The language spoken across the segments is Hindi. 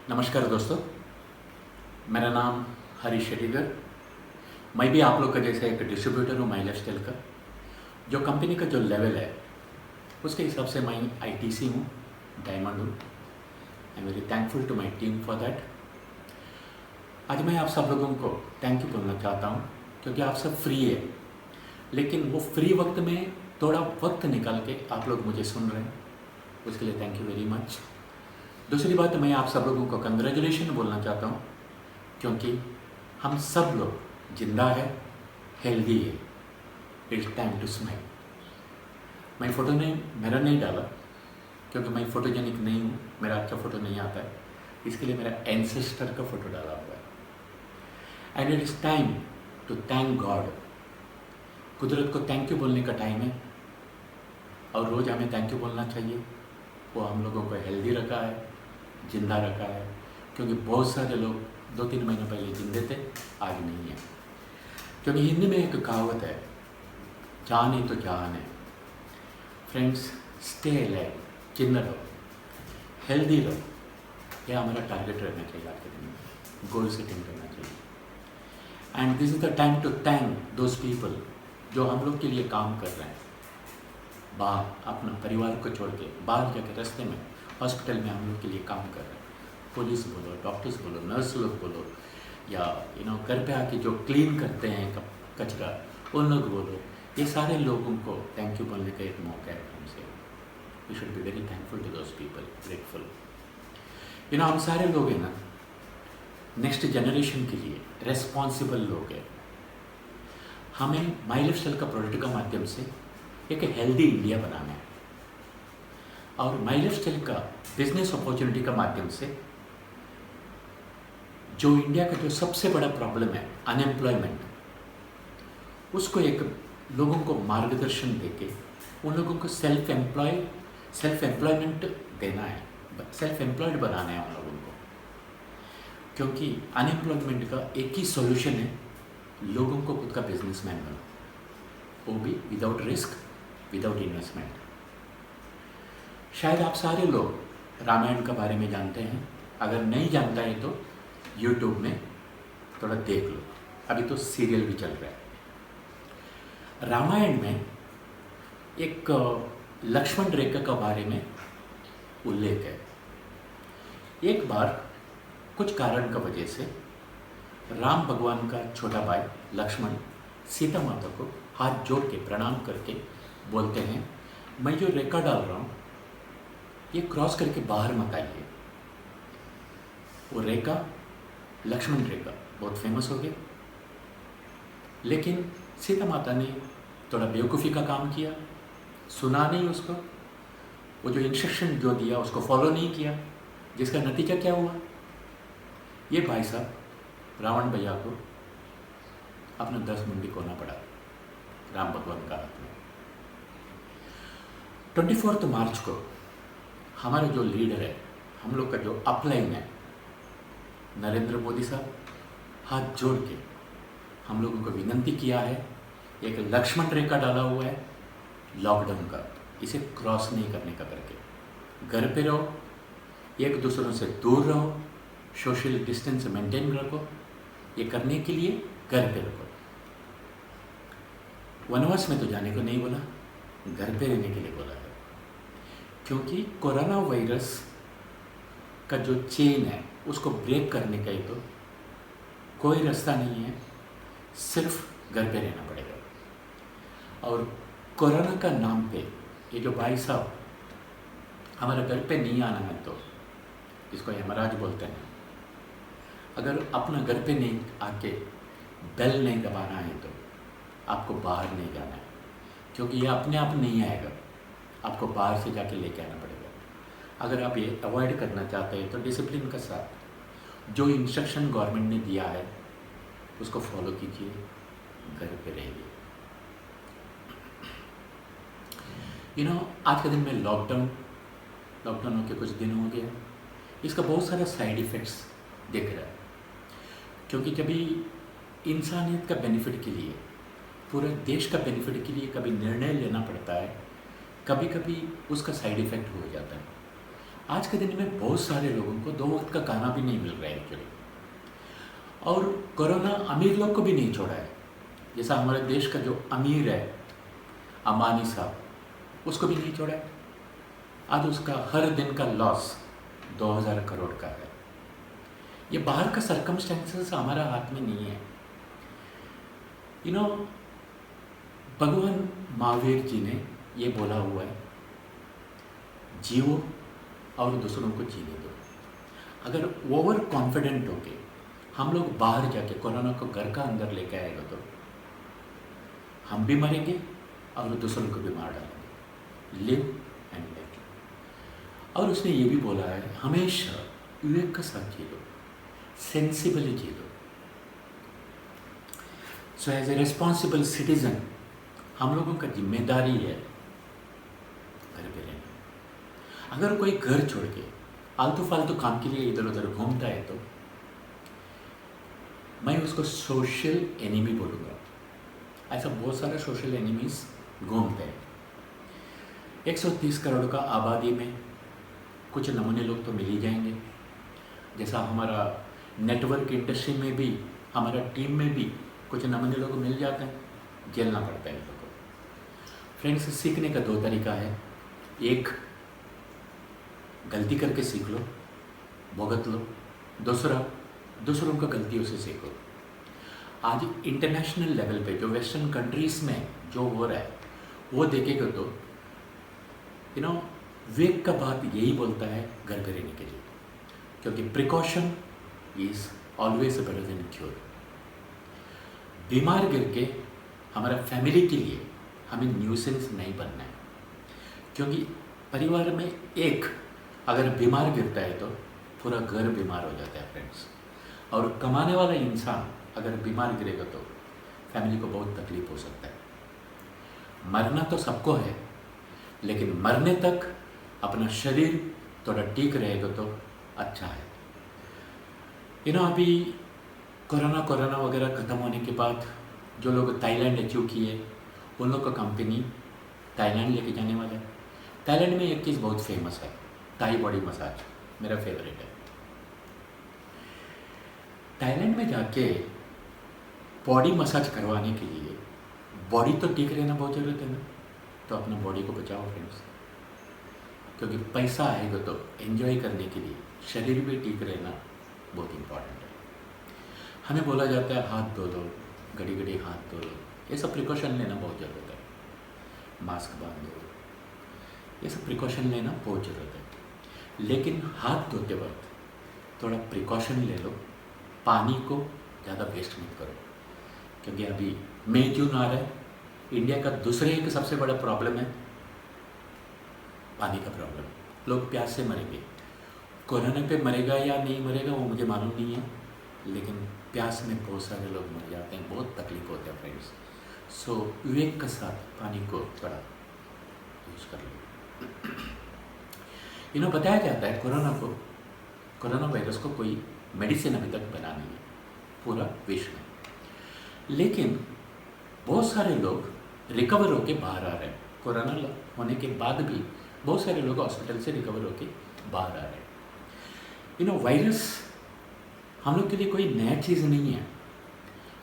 नमस्कार दोस्तों, मेरा नाम हरीश शेट्टीगर। मैं भी आप लोग का जैसे एक डिस्ट्रीब्यूटर हूँ माई लाइफस्टाइल का। जो कंपनी का जो लेवल है उसके हिसाब से मैं आईटीसी हूँ, डायमंड हूँ। I am very thankful to my team for that. आज मैं आप सब लोगों को थैंक यू बोलना चाहता हूँ क्योंकि आप सब फ्री है, लेकिन वो फ्री वक्त में थोड़ा वक्त निकाल के आप लोग मुझे सुन रहे हैं, उसके लिए थैंक यू वेरी मच। दूसरी बात, मैं आप सब लोगों को कंग्रेचुलेशन बोलना चाहता हूँ क्योंकि हम सब लोग जिंदा है, हेल्दी है। It's time to smile. मैं फ़ोटो मेरा नहीं डाला क्योंकि मैं फ़ोटोजेनिक नहीं हूँ, मेरा अच्छा फ़ोटो नहीं आता है, इसके लिए मेरा एंसेस्टर का फ़ोटो डाला हुआ है। And it is time to thank God. कुदरत को थैंक यू बोलने का टाइम है और रोज़ हमें थैंक यू बोलना चाहिए। वो हम लोगों को हेल्दी रखा है, जिंदा रखा है, क्योंकि बहुत सारे लोग 2-3 महीने पहले जिंदे थे, आज नहीं है। क्योंकि हिंदी में एक कहावत है, जान ही तो जान है। फ्रेंड्स, स्टे अलाइव, जिंदा रहो, हेल्दी रहो, यह हमारा टारगेट रहना चाहिए। आज के दिन में गोल सेटिंग करना चाहिए। And this is the time to thank those people जो हम लोग के लिए काम कर रहे हैं, बाहर अपना परिवार को छोड़ के बाहर जाके रास्ते में, हॉस्पिटल में हम लोग के लिए काम कर रहे हैं। पुलिस बोलो, डॉक्टर्स बोलो, नर्स लोग बोलो, या घर पे आके जो क्लीन करते हैं कचरा, उन लोग बोलो, ये सारे लोगों को थैंक यू बोलने का एक मौका है हमसे। We should be very thankful to those people, grateful. हम सारे लोग हैं ना, नेक्स्ट जनरेशन के लिए रेस्पॉन्सिबल लोग हैं। हमें माई लाइफस्टाइल का प्रोडक्ट का माध्यम से एक हेल्दी इंडिया बनाना है और माई लाइफस्टाइल का बिजनेस अपॉर्चुनिटी का माध्यम से जो इंडिया का जो सबसे बड़ा प्रॉब्लम है अनएम्प्लॉयमेंट, उसको एक लोगों को मार्गदर्शन देके उन लोगों को सेल्फ एम्प्लॉयमेंट देना है, सेल्फ एम्प्लॉयड बनाना है उन लोगों को। क्योंकि अनएम्प्लॉयमेंट का एक ही सॉल्यूशन है, लोगों को खुद का बिजनेसमैन बनो, वो भी विदाउट रिस्क, विदाउट इन्वेस्टमेंट। शायद आप सारे लोग रामायण के बारे में जानते हैं, अगर नहीं जानता है तो यूट्यूब में थोड़ा देख लो, अभी तो सीरियल भी चल रहा है। रामायण में एक लक्ष्मण रेखा के बारे में उल्लेख है। एक बार कुछ कारण की वजह से राम भगवान का छोटा भाई लक्ष्मण सीता माता को हाथ जोड़ के प्रणाम करके बोलते हैं, मैं जो रेखा डाल रहा हूँ ये क्रॉस करके बाहर मत आइए। वो रेखा लक्ष्मण रेखा बहुत फेमस हो गया, लेकिन सीता माता ने थोड़ा बेवकूफ़ी का काम किया, सुना नहीं उसको, वो जो इंस्ट्रक्शन जो दिया उसको फॉलो नहीं किया, जिसका नतीजा क्या हुआ, ये भाई साहब रावण भैया को अपना 10 मुंडी खोना पड़ा राम भगवान का हाथ में। 24 मार्च को हमारे जो लीडर है, हम लोग का जो अपलाइन है, नरेंद्र मोदी साहब, हाथ जोड़ के हम लोगों को विनंती किया है, एक लक्ष्मण रेखा डाला हुआ है लॉकडाउन का, इसे क्रॉस नहीं करने का करके घर पे रहो, एक दूसरों से दूर रहो, सोशल डिस्टेंस मेंटेन रखो। ये करने के लिए घर पे रखो। वनवास में तो जाने को नहीं बोला, घर पे रहने के लिए बोला है। क्योंकि कोरोना वायरस का जो चेन है उसको ब्रेक करने का ही तो कोई रास्ता नहीं है, सिर्फ घर पे रहना पड़ेगा। और कोरोना का नाम पे ये जो भाई साहब हमारे घर पे नहीं आना है, तो इसको यमराज बोलते हैं, अगर अपना घर पे नहीं आके बेल नहीं दबाना है तो आपको बाहर नहीं जाना है, क्योंकि ये अपने आप नहीं आएगा, आपको बाहर से जाके लेके आना पड़ेगा। अगर आप ये अवॉइड करना चाहते हैं तो डिसिप्लिन के साथ जो इंस्ट्रक्शन गवर्नमेंट ने दिया है उसको फॉलो कीजिए, घर पे रहिए। आज के दिन में लॉकडाउन होके कुछ दिन हो गया, इसका बहुत सारा साइड इफ़ेक्ट्स दिख रहा है। क्योंकि जब इंसानियत का बेनिफिट के लिए, पूरे देश का बेनिफिट के लिए कभी निर्णय लेना पड़ता है, कभी कभी उसका साइड इफ़ेक्ट हो जाता है। आज के दिन में बहुत सारे लोगों को 2 वक्त का खाना भी नहीं मिल रहा है एक्चुअली। और कोरोना अमीर लोग को भी नहीं छोड़ा है। जैसा हमारे देश का जो अमीर है अंबानी साहब, उसको भी नहीं छोड़ा है। आज उसका हर दिन का लॉस 2000 करोड़ का है। ये बाहर का सर्कमस्टेंसेस हमारा हाथ में नहीं है। भगवान महावीर जी ने ये बोला हुआ है, जियो और दूसरों को जीने दो। अगर ओवर कॉन्फिडेंट होके हम लोग बाहर जाके कोरोना को घर का अंदर लेके आएगा तो हम भी मरेंगे और दूसरों को भी मार डालेंगे। Live and let. और उसने ये भी बोला है, हमेशा विवेक के साथ जी लो, सेंसिबली जी लो। So as a responsible citizen हम लोगों का जिम्मेदारी है घर पे रहना। अगर कोई घर छोड़ के आलतू फालतू काम के लिए इधर उधर घूमता है तो मैं उसको सोशल एनिमी बोलूँगा। ऐसा बहुत सारे सोशल एनिमीज घूमते हैं। 130 करोड़ का आबादी में कुछ नमूने लोग तो मिल ही जाएंगे। जैसा हमारा नेटवर्क इंडस्ट्री में भी, हमारा टीम में भी कुछ नमूने लोग मिल जाते हैं, झेलना पड़ता है इन लोगों को। फ्रेंड्स, सीखने का 2 तरीका है। एक, गलती करके सीख लो, भुगत लो। दूसरा, दूसरों का गलतियों से सीखो। आज इंटरनेशनल लेवल पे जो वेस्टर्न कंट्रीज में जो हो रहा है वो देखेगा तो विवेक का बात यही बोलता है घर पे रहने के लिए, क्योंकि precaution is always better than cure. बीमार गिर के हमारा फैमिली के लिए हमें न्यूसेंस नहीं बनना है, क्योंकि परिवार में एक अगर बीमार गिरता है तो पूरा घर बीमार हो जाता है फ्रेंड्स। और कमाने वाला इंसान अगर बीमार गिरेगा तो फैमिली को बहुत तकलीफ हो सकता है। मरना तो सबको है, लेकिन मरने तक अपना शरीर थोड़ा ठीक रहेगा तो अच्छा है। अभी कोरोना वगैरह ख़त्म होने के बाद जो लोग थाईलैंड अचीव किए उन लोग का कंपनी थाईलैंड लेके जाने वाला है। थाईलैंड में एक चीज़ बहुत फेमस है, थाई बॉडी मसाज, मेरा फेवरेट है। थाईलैंड में जाके बॉडी मसाज करवाने के लिए बॉडी तो ठीक रहना बहुत ज़रूरत है ना, तो अपना बॉडी को बचाओ फ्रेंड्स, क्योंकि पैसा आएगा तो एंजॉय करने के लिए शरीर भी ठीक रहना बहुत इम्पॉर्टेंट है। हमें बोला जाता है हाथ धो लो, घड़ी घड़ी हाथ धो लो, ये सब प्रिकॉशन लेना बहुत ज़रूरत है। मास्क बांध दो, ये सब प्रिकॉशन लेना बहुत ज़रूरत है। लेकिन हाथ धोते वक्त थोड़ा प्रिकॉशन ले लो, पानी को ज़्यादा वेस्ट मत करो, क्योंकि अभी मई जून आ रहा है। इंडिया का दूसरे एक सबसे बड़ा प्रॉब्लम है पानी का प्रॉब्लम। लोग प्यास से मरेंगे। कोरोना पे मरेगा या नहीं मरेगा वो मुझे मालूम नहीं है, लेकिन प्यास में बहुत सारे लोग मर जाते हैं, बहुत तकलीफ होता है फ्रेंड्स। सो विवेक के साथ पानी को थोड़ा यूज़ कर लो। बताया जाता है कोरोना वायरस को कोई मेडिसिन अभी तक बना नहीं है पूरा विश्व में, लेकिन बहुत सारे लोग रिकवर होके बाहर आ रहे हैं। कोरोना होने के बाद भी बहुत सारे लोग हॉस्पिटल से रिकवर होके बाहर आ रहे हैं। वायरस हम लोग के लिए कोई नया चीज़ नहीं है।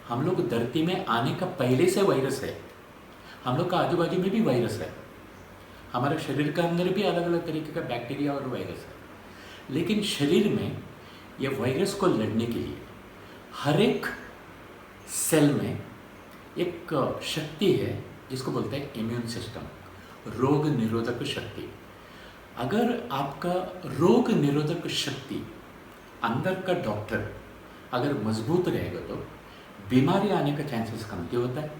हम लोग धरती में आने का पहले से वायरस है। हम लोग का आजू बाजू में भी वायरस है। हमारे शरीर के अंदर भी अलग अलग तरीके का बैक्टीरिया और वायरस है, लेकिन शरीर में ये वायरस को लड़ने के लिए हर एक सेल में एक शक्ति है जिसको बोलते हैं इम्यून सिस्टम, रोग निरोधक शक्ति। अगर आपका रोग निरोधक शक्ति अंदर का डॉक्टर अगर मजबूत रहेगा तो बीमारी आने का चांसेस कमती होता है,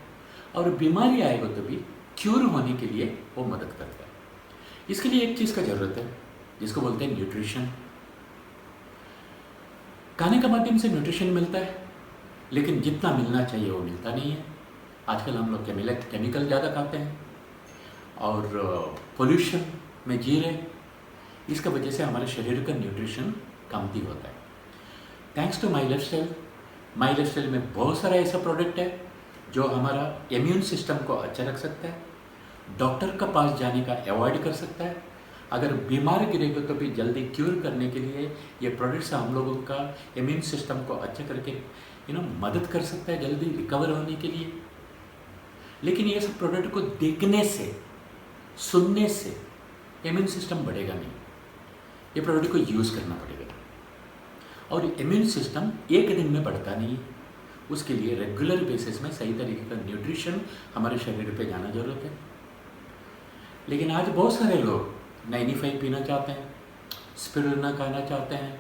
और बीमारी आएगा तो भी क्यूर होने के लिए वो मदद करता है। इसके लिए एक चीज़ का ज़रूरत है जिसको बोलते हैं न्यूट्रिशन। खाने के माध्यम से न्यूट्रिशन मिलता है, लेकिन जितना मिलना चाहिए वो मिलता नहीं है। आजकल हम लोग केमिकल ज़्यादा खाते हैं और पोल्यूशन में जी रहे हैं। इसका वजह से हमारे शरीर का न्यूट्रिशन कमती होता है। थैंक्स टू माई लाइफस्टाइल में बहुत सारा ऐसा प्रोडक्ट है जो हमारा इम्यून सिस्टम को अच्छा रख सकता है, डॉक्टर का पास जाने का अवॉइड कर सकता है, अगर बीमार गिरेगा तो भी जल्दी क्यूर करने के लिए ये प्रोडक्ट्स हम लोगों का इम्यून सिस्टम को अच्छा करके मदद कर सकता है जल्दी रिकवर होने के लिए। लेकिन ये सब प्रोडक्ट को देखने से, सुनने से इम्यून सिस्टम बढ़ेगा नहीं, ये प्रोडक्ट को यूज़ करना पड़ेगा। और इम्यून सिस्टम एक दिन में बढ़ता नहीं है, उसके लिए रेगुलर बेसिस में सही तरीके का न्यूट्रिशन हमारे शरीर पे जाना जरूरत है। लेकिन आज बहुत सारे लोग 95 पीना चाहते हैं, स्पिरुलिना खाना चाहते हैं,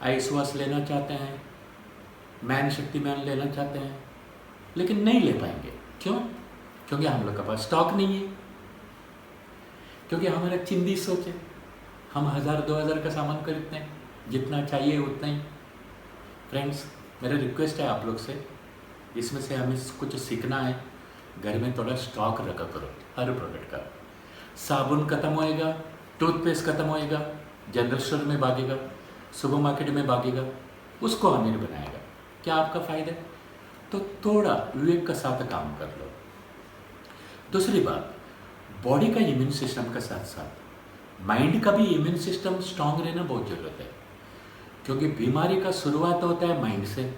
आइस वॉश लेना चाहते हैं, मैन शक्तिमान लेना चाहते हैं, लेकिन नहीं ले पाएंगे। क्यों? क्योंकि हम लोग के पास स्टॉक नहीं है, क्योंकि हमारा चिंदी सोच है, हम 1000-2000 का सामान खरीदते हैं, जितना चाहिए उतना ही। फ्रेंड्स, मेरा रिक्वेस्ट है आप लोग से, इसमें से हमें कुछ सीखना है। घर में थोड़ा स्टॉक रखा करो हर प्रोडक्ट का। साबुन खत्म होएगा, टूथपेस्ट खत्म होएगा, जनरल स्टोर में भागेगा, सुपर मार्केट में भागेगा, उसको अमीर बनाएगा। क्या आपका फ़ायदा है? तो थोड़ा विवेक का साथ काम कर लो। दूसरी बात, बॉडी का इम्यून सिस्टम के साथ साथ माइंड का भी इम्यून सिस्टम स्ट्रांग रहना बहुत ज़रूरत है, क्योंकि बीमारी का शुरुआत होता है माइंड से।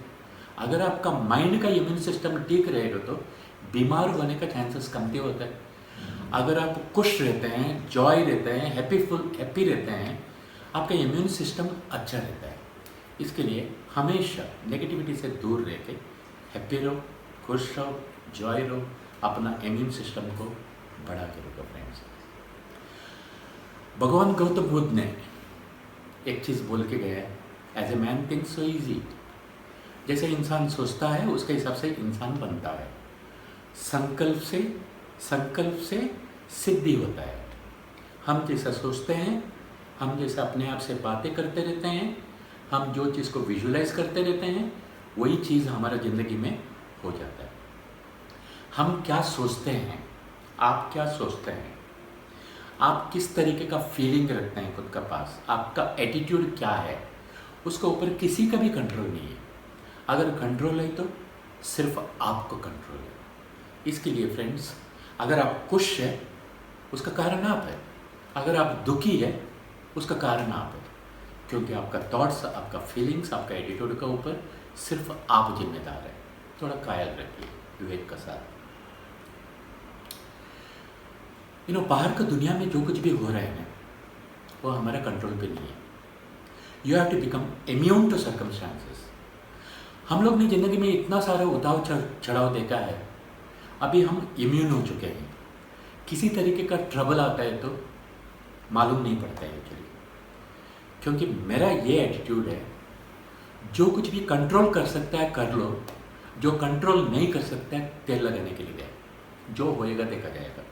अगर आपका माइंड का इम्यून सिस्टम ठीक रहेगा तो बीमार होने का चांसेस कमती होता है। अगर आप खुश रहते हैं, जॉय रहते हैं, हैप्पी रहते हैं, आपका इम्यून सिस्टम अच्छा रहता है। इसके लिए हमेशा नेगेटिविटी से दूर रह के हैप्पी रहो, खुश रहो, जॉय रहो, अपना इम्यून सिस्टम को बढ़ा के रखो। फ्रेंड्स, भगवान गौतम बुद्ध ने एक चीज़ बोल के गया है, as a man thinks so easy. जैसे इंसान सोचता है उसके हिसाब से इंसान बनता है। संकल्प से सिद्धि होता है। हम जैसा सोचते हैं, हम जैसा अपने आप से बातें करते रहते हैं, हम जो चीज़ को विजुलाइज करते रहते हैं, वही चीज़ हमारा ज़िंदगी में हो जाता है। हम क्या सोचते हैं, आप क्या सोचते हैं, आप किस तरीके का फीलिंग रखते हैं खुद का पास, आपका एटीट्यूड क्या है, उसके ऊपर किसी का भी कंट्रोल नहीं है। अगर कंट्रोल है तो सिर्फ आपको कंट्रोल है। इसके लिए फ्रेंड्स, अगर आप खुश है उसका कारण आप है, अगर आप दुखी है उसका कारण आप है, क्योंकि आपका थॉट्स, आपका फीलिंग्स, आपका एटीट्यूड के ऊपर सिर्फ आप जिम्मेदार है। थोड़ा ख्याल रखिए विवेक का साथ। बाहर का दुनिया में जो कुछ भी हो रहा है ना, वो हमारा कंट्रोल पे नहीं है। You have to become immune to circumstances. हम लोग ने ज़िंदगी में इतना सारा उतार चढ़ाव देखा है, अभी हम इम्यून हो चुके हैं। किसी तरीके का ट्रबल आता है तो मालूम नहीं पड़ता है एक्चुअली, क्योंकि मेरा ये एटीट्यूड है, जो कुछ भी कंट्रोल कर सकता है कर लो, जो कंट्रोल नहीं कर सकता है तेल लगाने के लिए गए, जो होएगा देखा जाएगा।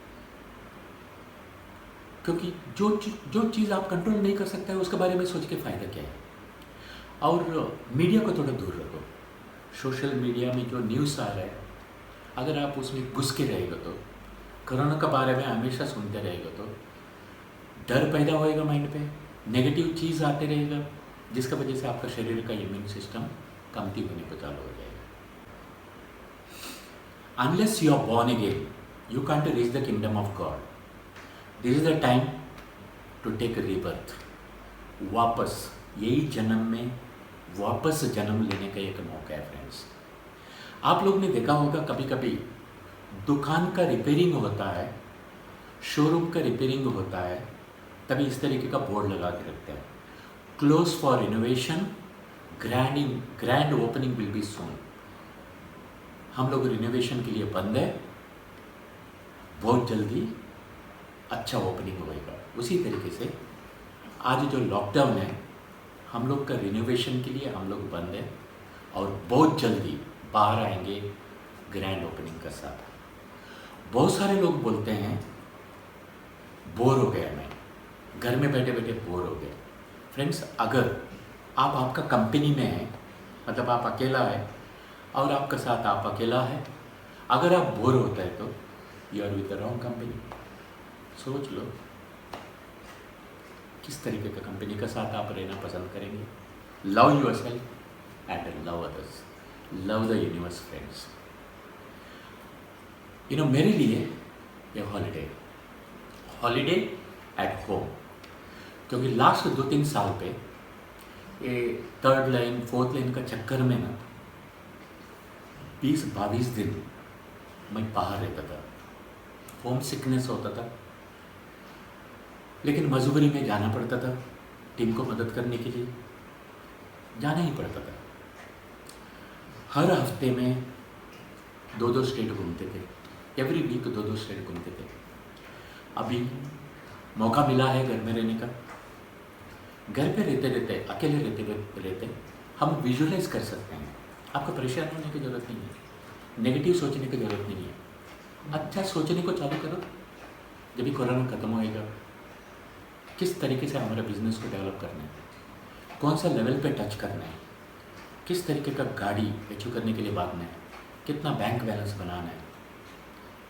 क्योंकि जो चीज़ आप कंट्रोल नहीं कर सकते हैं उसके बारे में सोच के फ़ायदा क्या है। और मीडिया को थोड़ा दूर रखो। सोशल मीडिया में जो न्यूज़ आ रहा है, अगर आप उसमें घुस के रहेगा तो, कोरोना के बारे में हमेशा सुनते रहेगा तो डर पैदा होएगा माइंड पे, नेगेटिव चीज़ आते रहेगा, जिसका वजह से आपका शरीर का इम्यून सिस्टम कमती होने को चालू हो जाएगा। Unless you are born again, you can't reach the kingdom of God. This is the time to take rebirth. वापस यही जन्म में वापस जन्म लेने का एक मौका है फ्रेंड्स। आप लोग ने देखा होगा कभी कभी दुकान का रिपेयरिंग होता है, शोरूम का रिपेयरिंग होता है, तभी इस तरीके का बोर्ड लगा के रखते हैं, close for renovation, grand opening will be सून। हम लोग रिनोवेशन के लिए बंद है, बहुत जल्दी अच्छा ओपनिंग होएगा। उसी तरीके से आज जो लॉकडाउन है, हम लोग का रिनोवेशन के लिए हम लोग बंद है, और बहुत जल्दी बाहर आएंगे ग्रैंड ओपनिंग का साथ। बहुत सारे लोग बोलते हैं बोर हो गया, मैं घर में बैठे बैठे बोर हो गया। फ्रेंड्स, अगर आप आपका कंपनी में हैं, मतलब आप अकेला है और आपका साथ आप अकेला है, अगर आप बोर होता है तो you are with the wrong company. सोच लो किस तरीके का कंपनी का साथ आप रहना पसंद करेंगे। Love yourself and love others, love the universe friends. मेरे लिए ये हॉलीडे एट होम, क्योंकि लास्ट 2-3 साल पे ये 3rd लाइन 4th लाइन का चक्कर में ना 20-22 दिन मैं बाहर रहता था, होम सिकनेस होता था, लेकिन मजबूरी में जाना पड़ता था। टीम को मदद करने के लिए जाना ही पड़ता था। हर हफ्ते में 2-2 स्टेट घूमते थे, एवरी वीक 2-2 स्टेट घूमते थे। अभी मौका मिला है घर में रहने का। घर पे रहते रहते, अकेले रहते रहते हम विजुअलाइज कर सकते हैं। आपको परेशान होने की ज़रूरत नहीं है, नेगेटिव सोचने की ज़रूरत नहीं है। अच्छा सोचने को चालू करो। जब भी कोरोना ख़त्म होएगा, किस तरीके से हमारा बिजनेस को डेवलप करना है, कौन सा लेवल पे टच करना है, किस तरीके का गाड़ी अचीव करने के लिए भागना है, कितना बैंक बैलेंस बनाना है,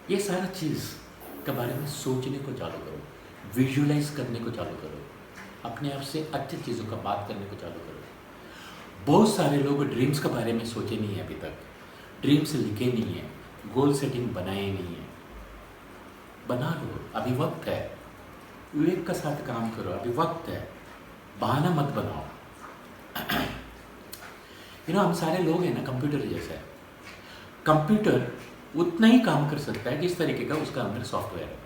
ये सारा चीज़ के बारे में सोचने को चालू करो, विजुअलाइज करने को चालू करो, अपने आप से अच्छी चीज़ों का बात करने को चालू करो। बहुत सारे लोग ड्रीम्स के बारे में सोचे नहीं है, अभी तक ड्रीम्स लिखे नहीं है, गोल सेटिंग बनाए नहीं है। बना लो, अभी वक्त है। विवेक का साथ काम करो, अभी वक्त है। बहाना मत बनाओ। हम सारे लोग हैं ना कंप्यूटर जैसा है। कंप्यूटर उतना ही काम कर सकता है जिस तरीके का उसका अंदर सॉफ्टवेयर है।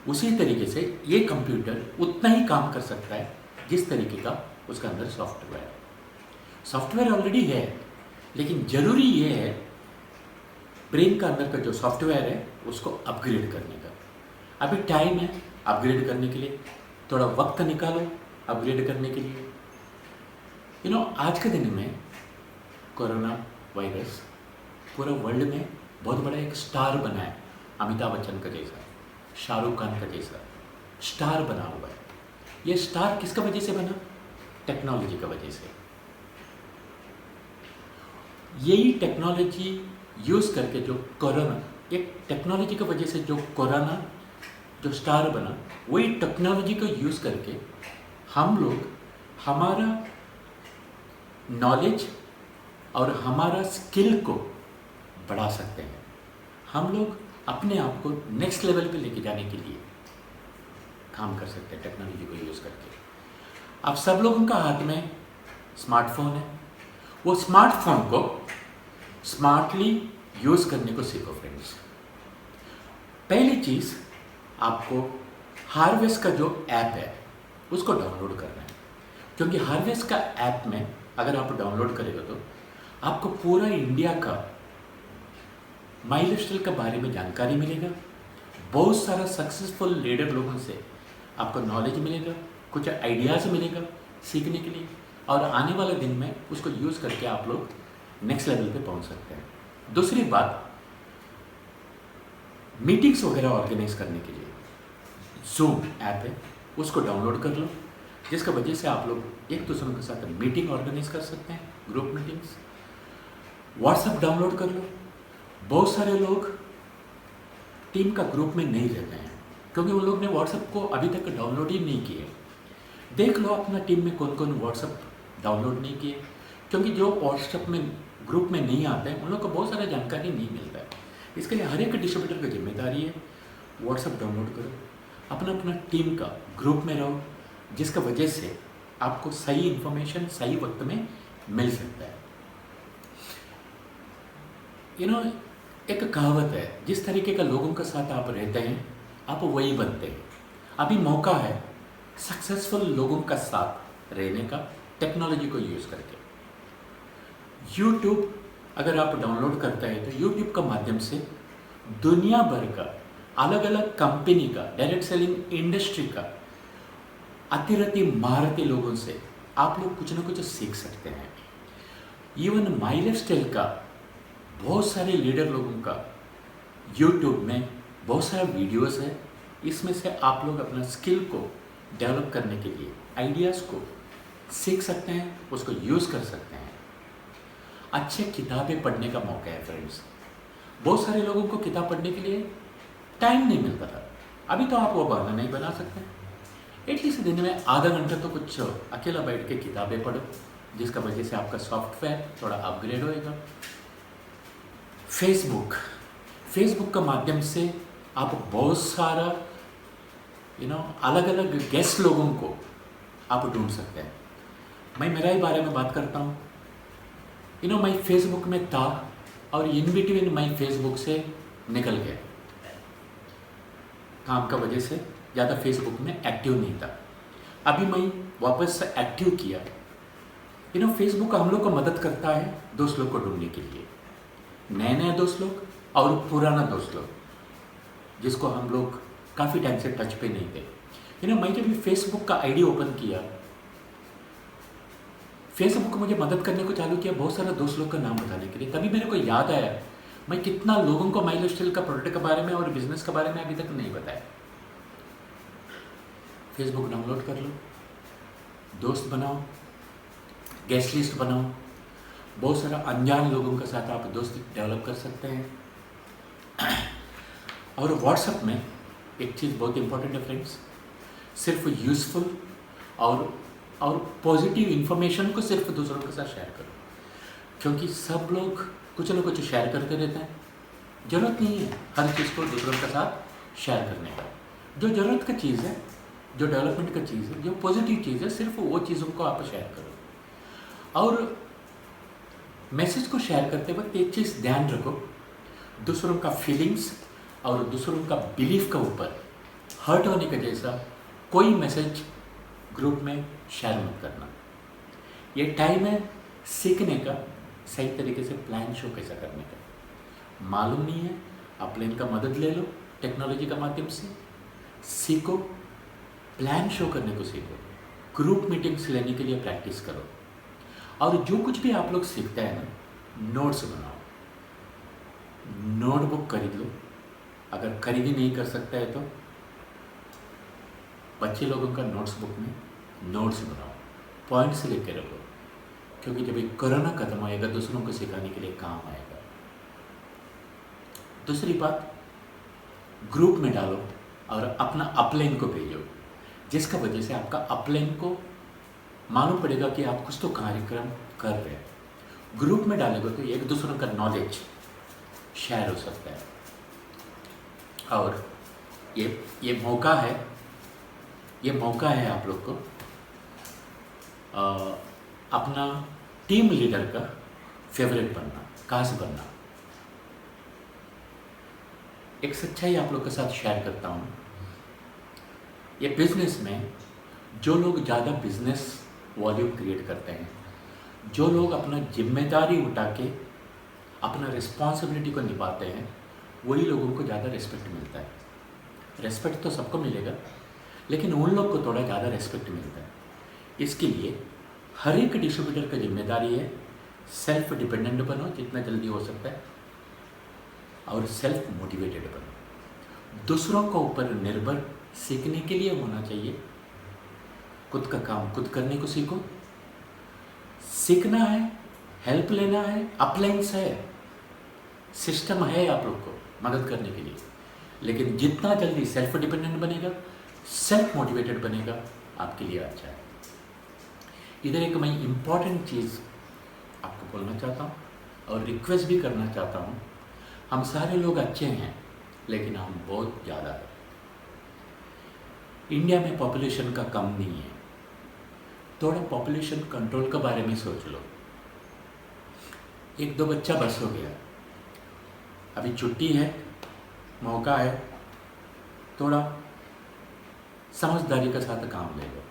उसी तरीके से ये कंप्यूटर उतना ही काम कर सकता है जिस तरीके का उसका अंदर सॉफ्टवेयर है। सॉफ्टवेयर ऑलरेडी है, लेकिन ज़रूरी ये है ब्रेन का अंदर का जो सॉफ्टवेयर है उसको अपग्रेड करने का। अभी टाइम है अपग्रेड करने के लिए, थोड़ा वक्त निकालो अपग्रेड करने के लिए। आज के दिन में कोरोना वायरस पूरा वर्ल्ड में बहुत बड़ा एक स्टार बना है। अमिताभ बच्चन का जैसा, शाहरुख खान का जैसा स्टार बना हुआ है। ये स्टार किसका वजह से बना? टेक्नोलॉजी का वजह से। यही टेक्नोलॉजी यूज़ करके जो कोरोना, एक टेक्नोलॉजी की वजह से जो कोरोना जो स्टार बना, वही टेक्नोलॉजी को यूज़ करके हम लोग हमारा नॉलेज और हमारा स्किल को बढ़ा सकते हैं। हम लोग अपने आप को नेक्स्ट लेवल पे लेके जाने के लिए काम कर सकते हैं टेक्नोलॉजी को यूज़ करके। अब सब लोगों का हाथ में स्मार्टफोन है। वो स्मार्टफोन को स्मार्टली यूज़ करने को सीखो फ्रेंड्स। पहली चीज़, आपको हार्वेस्ट का जो ऐप है उसको डाउनलोड करना है, क्योंकि हार्वेस्ट का ऐप में अगर आप डाउनलोड करेगा तो आपको पूरा इंडिया का माई लाइफस्टाइल के बारे में जानकारी मिलेगा। बहुत सारा सक्सेसफुल लीडर लोगों से आपको नॉलेज मिलेगा, कुछ आइडियाज़ मिलेगा सीखने के लिए, और आने वाले दिन में उसको यूज़ करके आप लोग नेक्स्ट लेवल पे पहुंच सकते हैं। दूसरी बात, मीटिंग्स वगैरह ऑर्गेनाइज करने के लिए ज़ूम ऐप है, उसको डाउनलोड कर लो, जिसका वजह से आप लोग एक दूसरों के साथ मीटिंग ऑर्गेनाइज कर सकते हैं, ग्रुप मीटिंग्स। व्हाट्सएप डाउनलोड कर लो। बहुत सारे लोग टीम का ग्रुप में नहीं रहते हैं क्योंकि उन लोग ने व्हाट्सएप को अभी तक डाउनलोड ही नहीं किए। देख लो अपना टीम में कौन कौन व्हाट्सएप डाउनलोड नहीं किए, क्योंकि जो व्हाट्सएप में ग्रुप में नहीं आते हैं उन लोग को बहुत सारा जानकारी नहीं मिलता है। इसके लिए हर एक डिस्ट्रीब्यूटर की जिम्मेदारी है, व्हाट्सएप डाउनलोड करो, अपना अपना टीम का ग्रुप में रहो, जिसका वजह से आपको सही इन्फॉर्मेशन सही वक्त में मिल सकता है। एक कहावत है, जिस तरीके का लोगों के साथ आप रहते हैं आप वही बनते हैं। अभी मौका है सक्सेसफुल लोगों का साथ रहने का टेक्नोलॉजी को यूज़ करके। यूट्यूब अगर आप डाउनलोड करते हैं तो यूट्यूब का माध्यम से दुनिया भर का अलग अलग कंपनी का, डायरेक्ट सेलिंग इंडस्ट्री का अतिरथी महारथी लोगों से आप लोग कुछ ना कुछ सीख सकते हैं। इवन माई लाइफस्टाइल का बहुत सारे लीडर लोगों का यूट्यूब में बहुत सारे वीडियोस है, इसमें से आप लोग अपना स्किल को डेवलप करने के लिए आइडियाज़ को सीख सकते हैं, उसको यूज़ कर सकते हैं। अच्छे किताबें पढ़ने का मौका है फ्रेंड्स। बहुत सारे लोगों को किताब पढ़ने के लिए टाइम नहीं मिलता था, अभी तो आप वो बहाना नहीं बना सकते। एटलीस्ट दिन में आधा घंटा तो कुछ अकेला बैठ के किताबें पढ़ो, जिसका वजह से आपका सॉफ्टवेयर थोड़ा अपग्रेड होएगा। फेसबुक का माध्यम से आप बहुत सारा अलग अलग गेस्ट लोगों को आप ढूंढ सकते हैं। मैं मेरा ही बारे में बात करता हूँ। मैं फेसबुक में था और इन बिटवीन मैं फेसबुक से निकल गया, काम का वजह से ज़्यादा फेसबुक में एक्टिव नहीं था। अभी मैं वापस से एक्टिव किया। फेसबुक हम लोग को मदद करता है दोस्त लोग को ढूंढने के लिए, नए नए दोस्त लोग और पुराना दोस्त लोग जिसको हम लोग काफ़ी टाइम से टच पे नहीं थे। मैं जब फेसबुक का आईडी ओपन किया, फेसबुक मुझे मदद करने को चालू किया बहुत सारा दोस्त लोग का नाम बताने के लिए। तभी मेरे को याद आया मैं कितना लोगों को माई लाइफस्टाइल का प्रोडक्ट के बारे में और बिजनेस के बारे में अभी तक नहीं बताया। फेसबुक डाउनलोड कर लो, दोस्त बनाओ, गेस्ट लिस्ट बनाओ, बहुत सारा अनजान लोगों के साथ आप दोस्ती डेवलप कर सकते हैं। और व्हाट्सएप में एक चीज़ बहुत इंपॉर्टेंट है फ्रेंड्स, सिर्फ यूज़फुल और पॉजिटिव इन्फॉर्मेशन को सिर्फ दूसरों के साथ शेयर करो, क्योंकि सब लोग कुछ ना कुछ शेयर करते रहते हैं। ज़रूरत नहीं है हर चीज़ को दूसरों के साथ शेयर करने का। जो ज़रूरत का चीज़ है, जो डेवलपमेंट का चीज़ है, जो पॉजिटिव चीज़ है, सिर्फ वो चीज़ों को आप शेयर करो। और मैसेज को शेयर करते वक्त एक चीज़ ध्यान रखो, दूसरों का फीलिंग्स और दूसरों का बिलीफ का ऊपर हर्ट होने का जैसा कोई मैसेज ग्रुप में शेयर मत करना। ये टाइम है सीखने का, सही तरीके से प्लान शो कैसा करने का। मालूम नहीं है, आप प्लान का मदद ले लो, टेक्नोलॉजी का माध्यम से सीखो, प्लान शो करने को सीखो, ग्रुप मीटिंग्स लेने के लिए प्रैक्टिस करो। और जो कुछ भी आप लोग सीखते हैं ना, नोट्स बनाओ, नोटबुक खरीद लो। अगर खरीदी नहीं कर सकता है तो बच्चे लोगों का नोट्स बुक में नोट्स बनाओ, पॉइंट्स लेके रखो, क्योंकि जब एक कोरोना खत्म होएगा दूसरों को सिखाने के लिए काम आएगा। दूसरी बात, ग्रुप में डालो और अपना अपलाइन को भेजो, जिसका वजह से आपका अपलाइन को मालूम पड़ेगा कि आप कुछ तो कार्यक्रम कर रहे हैं। ग्रुप में डालेगा तो एक दूसरों का नॉलेज शेयर हो सकता है। और ये मौका है आप लोग को अपना टीम लीडर का फेवरेट बनना, खास बनना। एक सच्चाई आप लोग के साथ शेयर करता हूँ। ये बिजनेस में जो लोग ज़्यादा बिजनेस वॉल्यूम क्रिएट करते हैं, जो लोग अपना जिम्मेदारी उठा के अपना रिस्पॉन्सिबिलिटी को निभाते हैं, वही लोगों को ज़्यादा रिस्पेक्ट मिलता है। रिस्पेक्ट तो सबको मिलेगा, लेकिन उन लोग को थोड़ा ज़्यादा रिस्पेक्ट मिलता है। इसके लिए हर एक डिस्ट्रीब्यूटर की जिम्मेदारी है, सेल्फ डिपेंडेंट बनो जितना जल्दी हो सकता है, और सेल्फ मोटिवेटेड बनो। दूसरों के ऊपर निर्भर सीखने के लिए होना चाहिए। खुद का काम खुद करने को सीखो। सीखना है, हेल्प लेना है, अपलाइंस है, सिस्टम है आप लोग को मदद करने के लिए। लेकिन जितना जल्दी सेल्फ डिपेंडेंट बनेगा, सेल्फ मोटिवेटेड बनेगा, आपके लिए अच्छा है। इधर एक मैं इम्पॉर्टेंट चीज़ आपको बोलना चाहता हूँ और रिक्वेस्ट भी करना चाहता हूँ। हम सारे लोग अच्छे हैं, लेकिन हम बहुत ज़्यादा हैं। इंडिया में पॉपुलेशन का कम नहीं है। थोड़ा पॉपुलेशन कंट्रोल के बारे में सोच लो। एक दो बच्चा बस हो गया, अभी छुट्टी है, मौका है, थोड़ा समझदारी के साथ काम ले लो।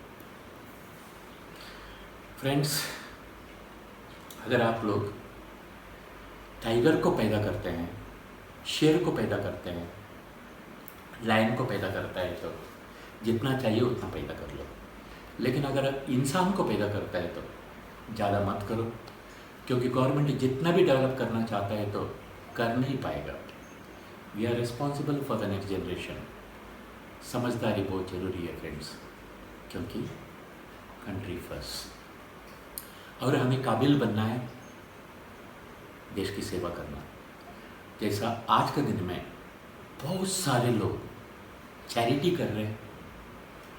फ्रेंड्स, अगर आप लोग टाइगर को पैदा करते हैं, शेर को पैदा करते हैं, लायन को पैदा करता है, तो जितना चाहिए उतना पैदा कर लो। लेकिन अगर इंसान को पैदा करता है तो ज़्यादा मत करो, क्योंकि गवर्नमेंट जितना भी डेवलप करना चाहता है तो कर नहीं पाएगा। We are responsible for the next generation. समझदारी बहुत ज़रूरी है फ्रेंड्स, क्योंकि कंट्री फर्स्ट। और हमें काबिल बनना है देश की सेवा करना। जैसा आज के दिन में बहुत सारे लोग चैरिटी कर रहे हैं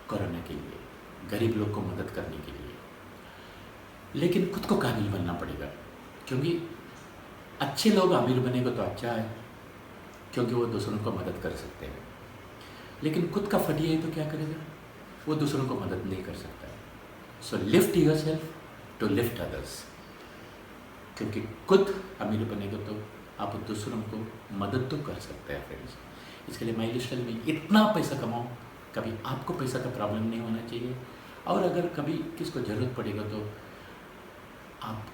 कोरोना के लिए, गरीब लोग को मदद करने के लिए, लेकिन खुद को काबिल बनना पड़ेगा, क्योंकि अच्छे लोग अमीर बनेगा तो अच्छा है, क्योंकि वो दूसरों को मदद कर सकते हैं। लेकिन खुद का फटिया है तो क्या करेगा, वो दूसरों को मदद नहीं कर सकता है। So lift yourself to lift others, क्योंकि खुद अमीर बनेगा तो आप दूसरों को मदद तो कर सकते हैं फ्रेंड्स। इसके लिए माई लिस्टल में इतना पैसा कमाओ, कभी आपको पैसा का प्रॉब्लम नहीं होना चाहिए, और अगर कभी किसको ज़रूरत पड़ेगा तो आप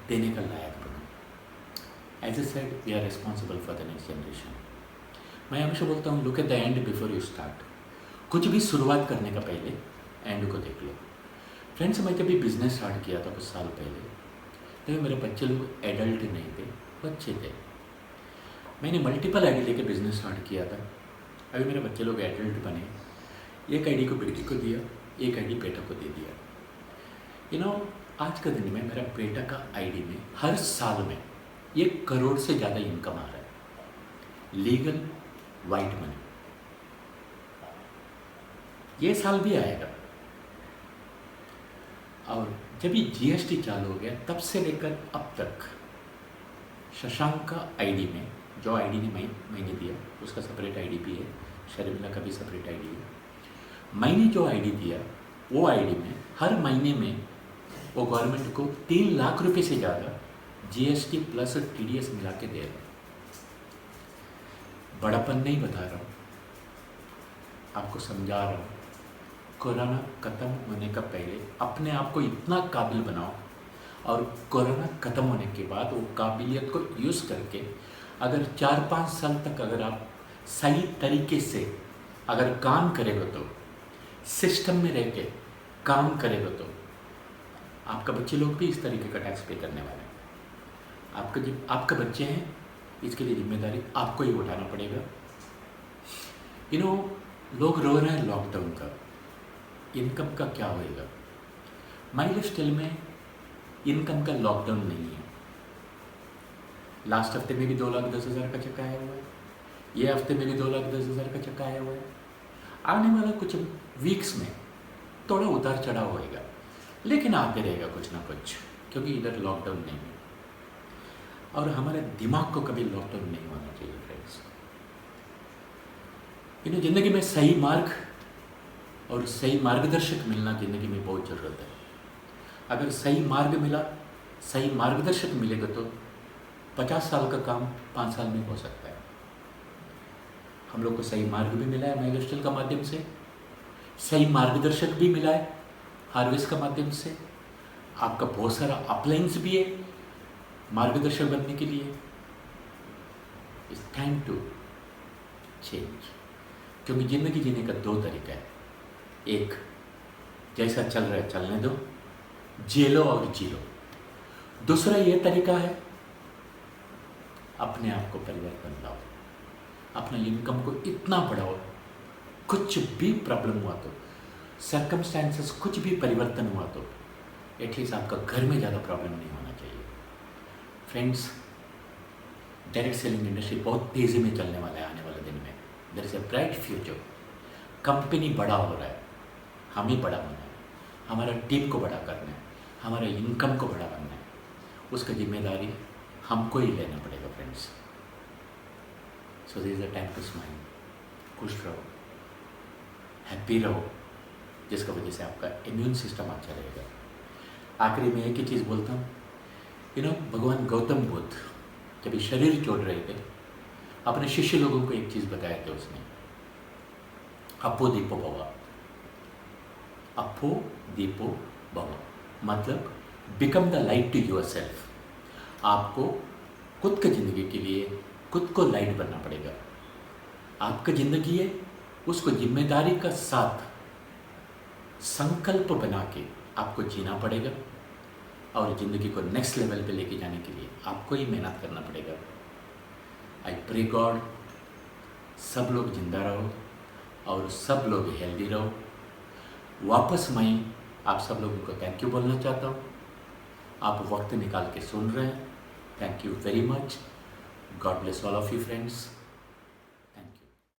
देने का लायक बनो। As I said, we are responsible for the next generation. मैं हमेशा बोलता हूँ, look at the end before you start. कुछ भी शुरुआत करने का पहले एंड को देख लो। फ्रेंड्स, मैं कभी बिजनेस स्टार्ट किया था कुछ साल पहले, तो मेरे बच्चे लोग एडल्ट नहीं थे, बच्चे थे। मैंने मल्टीपल आईडी लेके बिजनेस स्टार्ट किया था। अभी मेरे बच्चे लोग एडल्ट बने, एक आईडी को बेटी को दिया, एक आईडी बेटा को दे दिया। आज के दिन में मेरा बेटा का आईडी में हर साल में 1 करोड़ से ज़्यादा इनकम आ रहा है, लीगल वाइट मनी। ये साल भी आएगा। और जब ये जीएसटी चालू हो गया तब से लेकर अब तक शशांक का आईडी में, जो आईडी ने मैंने दिया उसका सेपरेट आईडी भी है, शर्मिला का भी सेपरेट आईडी है। मैंने जो आईडी दिया वो आईडी में हर महीने में वो गवर्नमेंट को 3 लाख रुपए से ज़्यादा जीएसटी प्लस टीडीएस मिला के दे रहा है। बड़ापन नहीं बता रहा हूँ, आपको समझा रहा हूँ। कोरोना ख़त्म होने का पहले अपने आप को इतना काबिल बनाओ, और कोरोना ख़त्म होने के बाद वो काबिलियत को यूज़ करके अगर 4-5 साल तक अगर आप सही तरीके से अगर काम करेगा, तो सिस्टम में रह के काम करेगा, तो आपका बच्चे लोग भी इस तरीके का टैक्स पे करने वाले हैं। आपका बच्चे हैं, इसके लिए जिम्मेदारी आपको ही उठाना पड़ेगा। लोग रो रहे हैं लॉकडाउन का, इनकम का क्या होएगा। माई लाइफस्टाइल में इनकम का लॉकडाउन नहीं है। लास्ट हफ्ते में भी 2,10,000 का चेक आया हुआ है, ये हफ्ते में भी 2,10,000 का चेक आया हुआ है। आने वाला कुछ वीक्स में थोड़ा उतार चढ़ाव होएगा, लेकिन आते रहेगा कुछ ना कुछ, क्योंकि इधर लॉकडाउन नहीं है। और हमारे दिमाग को कभी लॉकडाउन नहीं होना चाहिए फ्रेंड्स। ज़िंदगी में सही मार्ग और सही मार्गदर्शक मिलना ज़िंदगी में बहुत ज़रूरत है। अगर सही मार्ग मिला, सही मार्गदर्शक मिलेगा तो 50 साल का काम 5 साल में हो सकता है। हम लोग को सही मार्ग भी मिला है माई लाइफस्टाइल का माध्यम से, सही मार्गदर्शक भी मिला है हार्वेस्ट का माध्यम से। आपका बहुत सारा अपलाइंस भी है मार्गदर्शक बनने के लिए। इट्स टाइम टू चेंज, क्योंकि ज़िंदगी जीने का 2 तरीका है। एक, जैसा चल रहा है चलने दो, जी लो और जी लो। दूसरा ये तरीका है, अपने आप को परिवर्तन लाओ, अपना इनकम को इतना बढ़ाओ, कुछ भी प्रॉब्लम हुआ तो, सर्कमस्टेंसेस कुछ भी परिवर्तन हुआ तो एटलीस्ट आपका घर में ज़्यादा प्रॉब्लम नहीं होना चाहिए। फ्रेंड्स, डायरेक्ट सेलिंग इंडस्ट्री बहुत तेज़ी में चलने वाला है आने वाले दिन में। There is a bright future. Company बड़ा हो रहा है, हम ही बड़ा होना है, हमारा टीम को बड़ा करना है, हमारा इनकम को बड़ा करना है। उसका जिम्मेदारी हमको ही लेना पड़ेगा friends. So this is a time to smile. खुश रहो, हैप्पी रहो, जिसका वजह से आपका इम्यून सिस्टम अच्छा रहेगा। आखिरी में एक ही चीज़ बोलता हूँ, भगवान गौतम बुद्ध जब शरीर छोड़ रहे थे, अपने शिष्य लोगों को एक चीज़ बताया था उसने, अपो दीपो भव। अपो दीपो भव मतलब become the light to yourself. आपको खुद की ज़िंदगी के लिए खुद को लाइट बनना पड़ेगा। आपका ज़िंदगी है, उसको जिम्मेदारी का साथ संकल्प बना के आपको जीना पड़ेगा, और ज़िंदगी को नेक्स्ट लेवल पे लेके जाने के लिए आपको ही मेहनत करना पड़ेगा। आई प्रे गॉड सब लोग जिंदा रहो और सब लोग हेल्दी रहो। वापस मैं आप सब लोगों को थैंक यू बोलना चाहता हूँ। आप वक्त निकाल के सुन रहे हैं, thank you very much. God bless all of you friends.